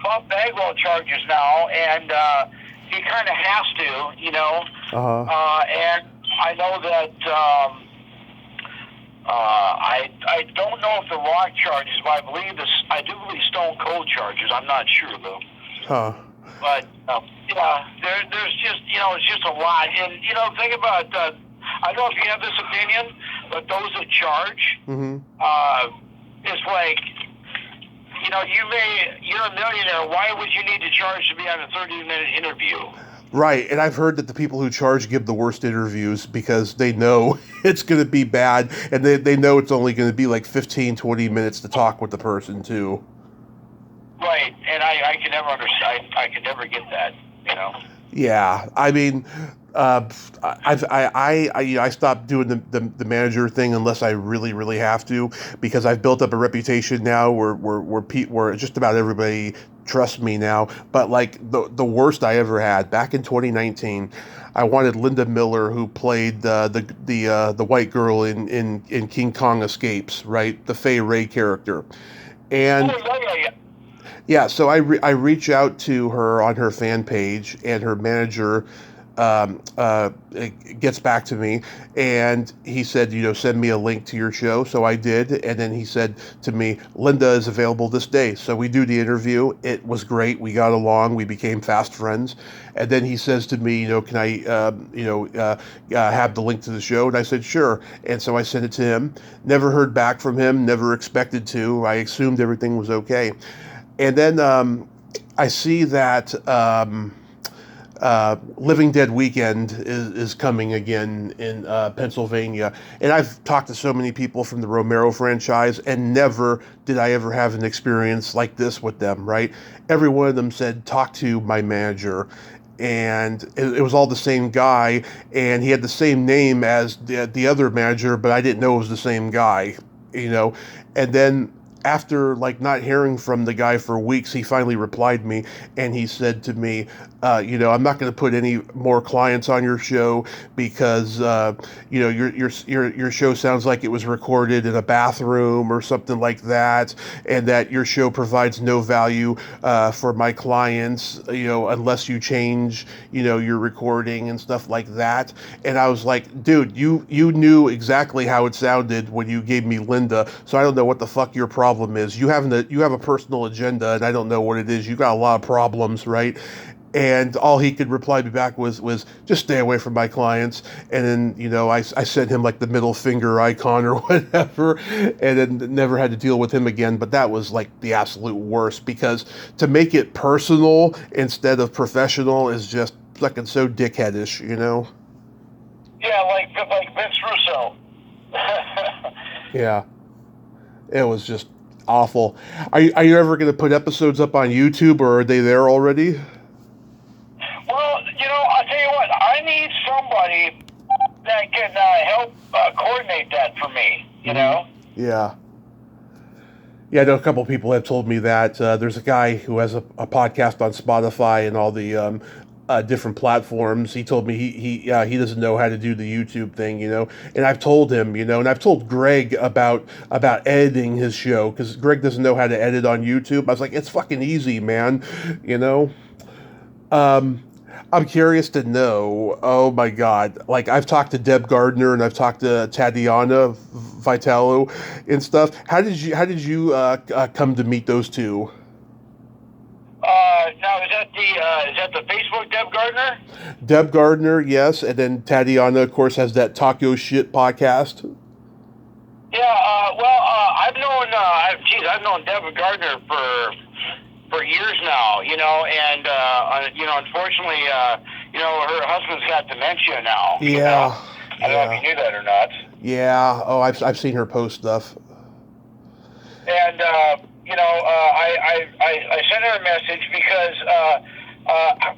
Bob Bagwell charges now, and he kind of has to, you know. And I know that I don't know if The Rock charges, but I do believe Stone Cold charges. I'm not sure though. Huh. But yeah, there's just it's just a lot, and think about I don't know if you have this opinion, but those that charge, it's like you're a millionaire. Why would you need to charge to be on a 30-minute interview? Right, and I've heard that the people who charge give the worst interviews because they know it's going to be bad, and they know it's only going to be like 15, 20 minutes to talk with the person, too. Right, and I can never understand. I can never get that, Yeah, I mean, I stopped doing the manager thing unless I really, really have to, because I've built up a reputation now where just about everybody trusts me now. But like the worst I ever had back in 2019, I wanted Linda Miller, who played the white girl in King Kong Escapes, right, the Fay Ray character, and. Yeah, so I reach out to her on her fan page, and her manager gets back to me, and he said, send me a link to your show. So I did, and then he said to me, Linda is available this day. So we do the interview. It was great. We got along. We became fast friends. And then he says to me, can I, have the link to the show? And I said, sure. And so I sent it to him. Never heard back from him. Never expected to. I assumed everything was okay. And then I see that Living Dead Weekend is coming again in Pennsylvania. And I've talked to so many people from the Romero franchise, and never did I ever have an experience like this with them, right? Every one of them said, talk to my manager. And it was all the same guy, and he had the same name as the other manager, but I didn't know it was the same guy, And then after like not hearing from the guy for weeks, he finally replied me, and he said to me, I'm not going to put any more clients on your show because your show sounds like it was recorded in a bathroom or something like that, and that your show provides no value for my clients, unless you change your recording and stuff like that. And I was like, dude, you knew exactly how it sounded when you gave me Linda, so I don't know what the fuck your problem is. You have a personal agenda, and I don't know what it is. You got a lot of problems, right? And all he could reply me back was just stay away from my clients. And then, I sent him like the middle finger icon or whatever, and then never had to deal with him again. But that was like the absolute worst, because to make it personal instead of professional is just fucking so dickheadish, Yeah, like Vince Russo. Yeah. It was just awful. Are you ever going to put episodes up on YouTube, or are they there already? Well, I'll tell you what, I need somebody that can help coordinate that for me, Yeah. Yeah, I know a couple of people have told me that. There's a guy who has a podcast on Spotify and all the different platforms. He told me he doesn't know how to do the YouTube thing, and I've told him, and I've told Greg about editing his show, because Greg doesn't know how to edit on YouTube. I was like, it's fucking easy, man, I'm curious to know, oh my God, like I've talked to Deb Gardner and I've talked to Tatiana Vitalo and stuff. How did you come to meet those two? Now is that the Facebook Deb Gardner? Deb Gardner, yes, and then Tatiana, of course, has that Taco Shit podcast. Yeah, I've known Deb Gardner for years now, and unfortunately, her husband's got dementia now. Yeah. I don't know if you knew that or not. Yeah. Oh, I've seen her post stuff. And I sent her a message because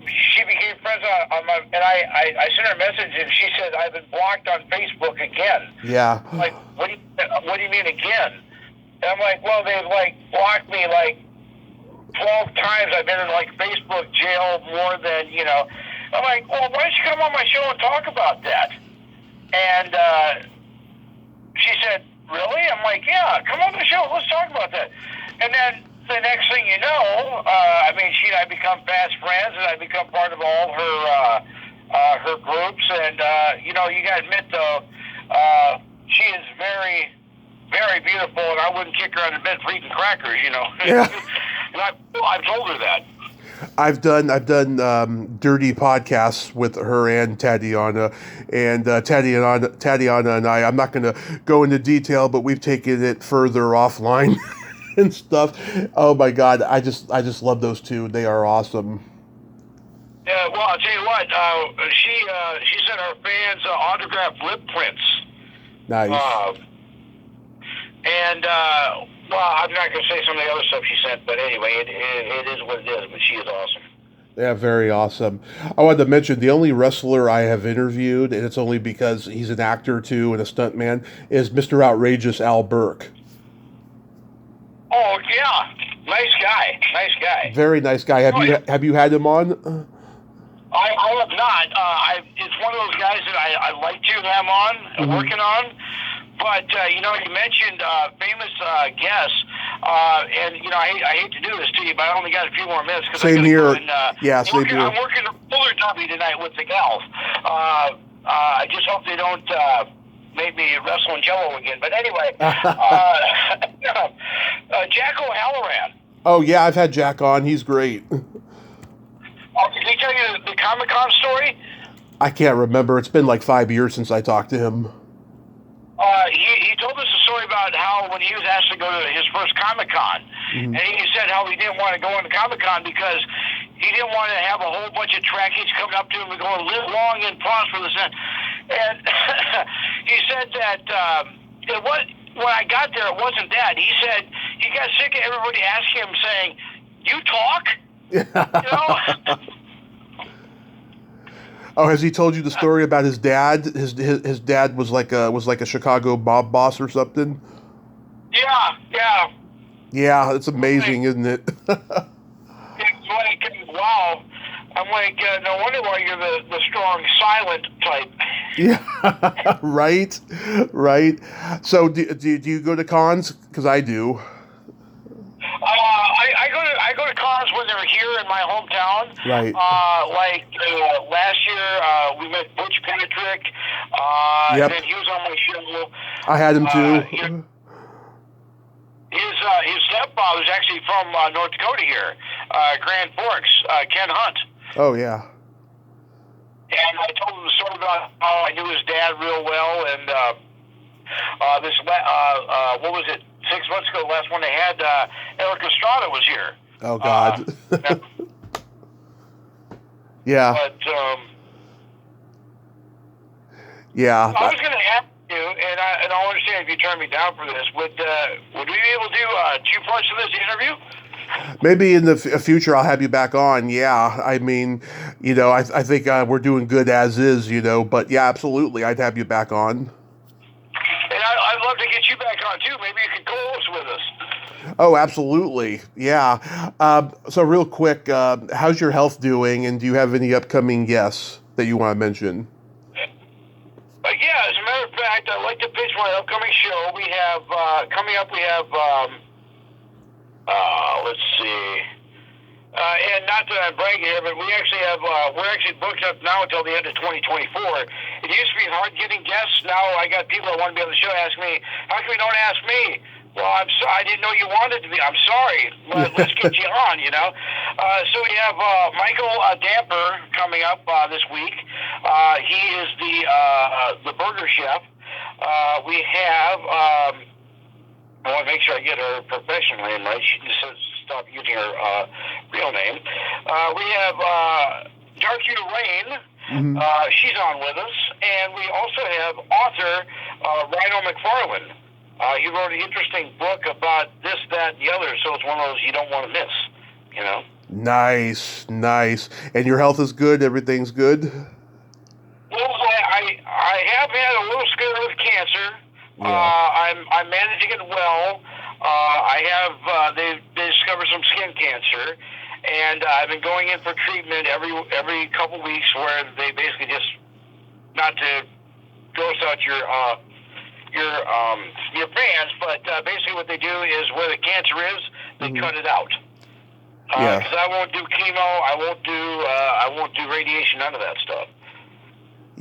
she became friends on my, and I sent her a message, and she said, I've been blocked on Facebook again. Yeah. I'm like, what do you mean again? And I'm like, well, they've blocked me 12 times I've been in like Facebook jail more than, you know. I'm like, well, why don't you come on my show and talk about that? And she said, really? I'm like, yeah, come on the show. Let's talk about that. And then the next thing you know, I mean, she and I become fast friends, and I become part of all her groups. And, you know, you got to admit, though, she is very, very beautiful, and I wouldn't kick her out of bed for eating crackers, you know. Yeah. And I've told her that. I've done dirty podcasts with her and Tatiana, and Tatiana and I'm not going to go into detail, but we've taken it further offline and stuff. Oh my God, I just love those two. They are awesome. Yeah, well, I'll tell you what. She sent her fans autographed lip prints. Nice. And well, I'm not going to say some of the other stuff she sent, but anyway, it is what it is. But she is awesome. Yeah, very awesome. I wanted to mention the only wrestler I have interviewed, and it's only because he's an actor too and a stuntman, is Mr. Outrageous Al Burke. Oh yeah, nice guy. Very nice guy. Have you had him on? I have not. It's one of those guys that I like to have on, working on. But, you know, you mentioned famous guests, and, you know, I hate to do this to you, but I only got a few more minutes. Same here. Yeah, same here. I'm working a roller derby tonight with the gals. I just hope they don't make me wrestle in Jello again. But anyway, Jack O'Halloran. Oh, yeah, I've had Jack on. He's great. Did he tell you the Comic-Con story? I can't remember. It's been like 5 years since I talked to him. He told us a story about how when he was asked to go to his first Comic-Con, and he said how he didn't want to go into Comic-Con because he didn't want to have a whole bunch of trackies coming up to him and going, live long and prosper. And he said that when I got there, it wasn't that. He said he got sick of everybody asking him, saying, you talk? You know? Oh, has he told you the story about his dad? His dad was like a Chicago mob boss or something. Yeah. Yeah, it's amazing, isn't it? It's like, wow. I'm like, no wonder why you're the strong, silent type. Yeah, right. So, do you go to cons? Because I do. I go to cons when they're here in my hometown. Right. Like last year, we met Butch Patrick. Yep. And then he was on my show. I had him too. His stepfather's actually from North Dakota here, Grand Forks, Ken Hunt. Oh yeah. And I told him the story about how I knew his dad real well, and what was it? 6 months ago, the last one they had, Eric Estrada was here. Oh God. Yeah. But yeah. I was going to ask you, and I'll understand if you turn me down for this. Would we be able to do 2 parts of this interview? Maybe in the future I'll have you back on. Yeah, I mean, you know, I think we're doing good as is, you know. But yeah, absolutely, I'd have you back on. And I'd love to get you back on too. Maybe you could co-host with us. Oh, absolutely. Yeah. So real quick, how's your health doing, and do you have any upcoming guests that you want to mention? Yeah, as a matter of fact, I'd like to pitch my upcoming show. We have coming up. We have let's see. And not that I'm bragging here, but we actually have we're actually booked up now until the end of 2024. It used to be hard getting guests. Now I got people that want to be on the show ask me, "How come you don't ask me?" Well, I didn't know you wanted to be. I'm sorry. Let's get you on. You know. So we have Michael Damper coming up this week. He is the burger chef. We have. I want to make sure I get her professional name right. She just says stop using her real name. We have Darky Rain. Mm-hmm. She's on with us. And we also have author Rhino McFarlane. He wrote an interesting book about this, that, and the other, so it's one of those you don't want to miss, you know? Nice. And your health is good? Everything's good? Well, I have had a little scare with cancer. Yeah. I'm managing it well. I have they discovered some skin cancer, and I've been going in for treatment every couple weeks, where they basically just, not to gross out your fans, but basically what they do is where the cancer is, they cut it out. Yeah. Because I won't do chemo, I won't do radiation, none of that stuff.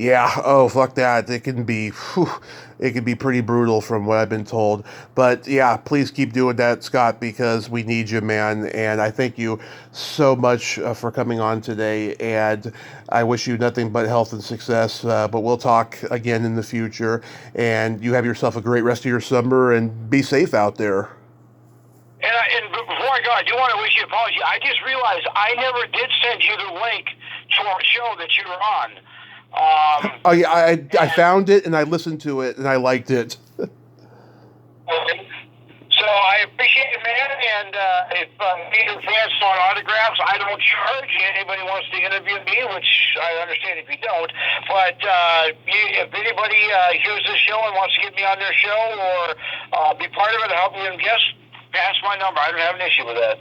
Yeah, oh, fuck that. It can be pretty brutal from what I've been told. But yeah, please keep doing that, Scott, because we need you, man. And I thank you so much for coming on today. And I wish you nothing but health and success. But we'll talk again in the future. And you have yourself a great rest of your summer and be safe out there. And before I go, I do want to wish you an apology. I just realized I never did send you the link to our show that you were on. Oh yeah, I found it and I listened to it and I liked it. So I appreciate it, man. And if either fans want autographs, I don't charge. Anybody wants to interview me, which I understand if you don't. But if anybody hears this show and wants to get me on their show or be part of it, help me and guest, pass my number. I don't have an issue with that.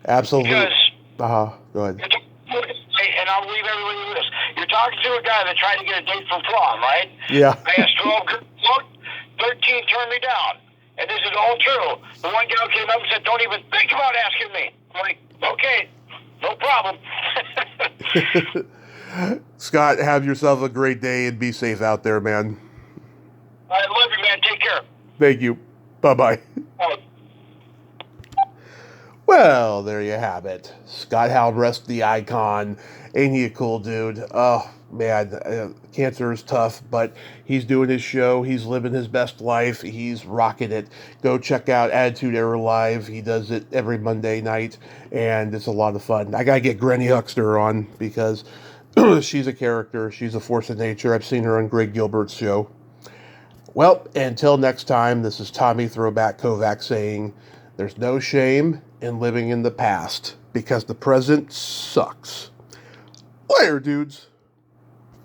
Absolutely. Because, go ahead. And I'll leave everybody with this. You're talking to a guy that tried to get a date from prom, right? Yeah. I asked 12 girls, 13 turned me down. And this is all true. The one girl came up and said, don't even think about asking me. I'm like, okay, no problem. Scott, have yourself a great day and be safe out there, man. I love you, man. Take care. Thank you. Bye-bye. Bye. Well, there you have it. Scott Halmrast, the icon. Ain't he a cool dude? Oh, man, cancer is tough, but he's doing his show. He's living his best life. He's rocking it. Go check out Attitude Era Live. He does it every Monday night, and it's a lot of fun. I got to get Granny Huckster on because she's a character. She's a force of nature. I've seen her on Greg Gilbert's show. Well, until next time, this is Tommy Throwback Kovac saying, there's no shame in living in the past because the present sucks. Later, dudes.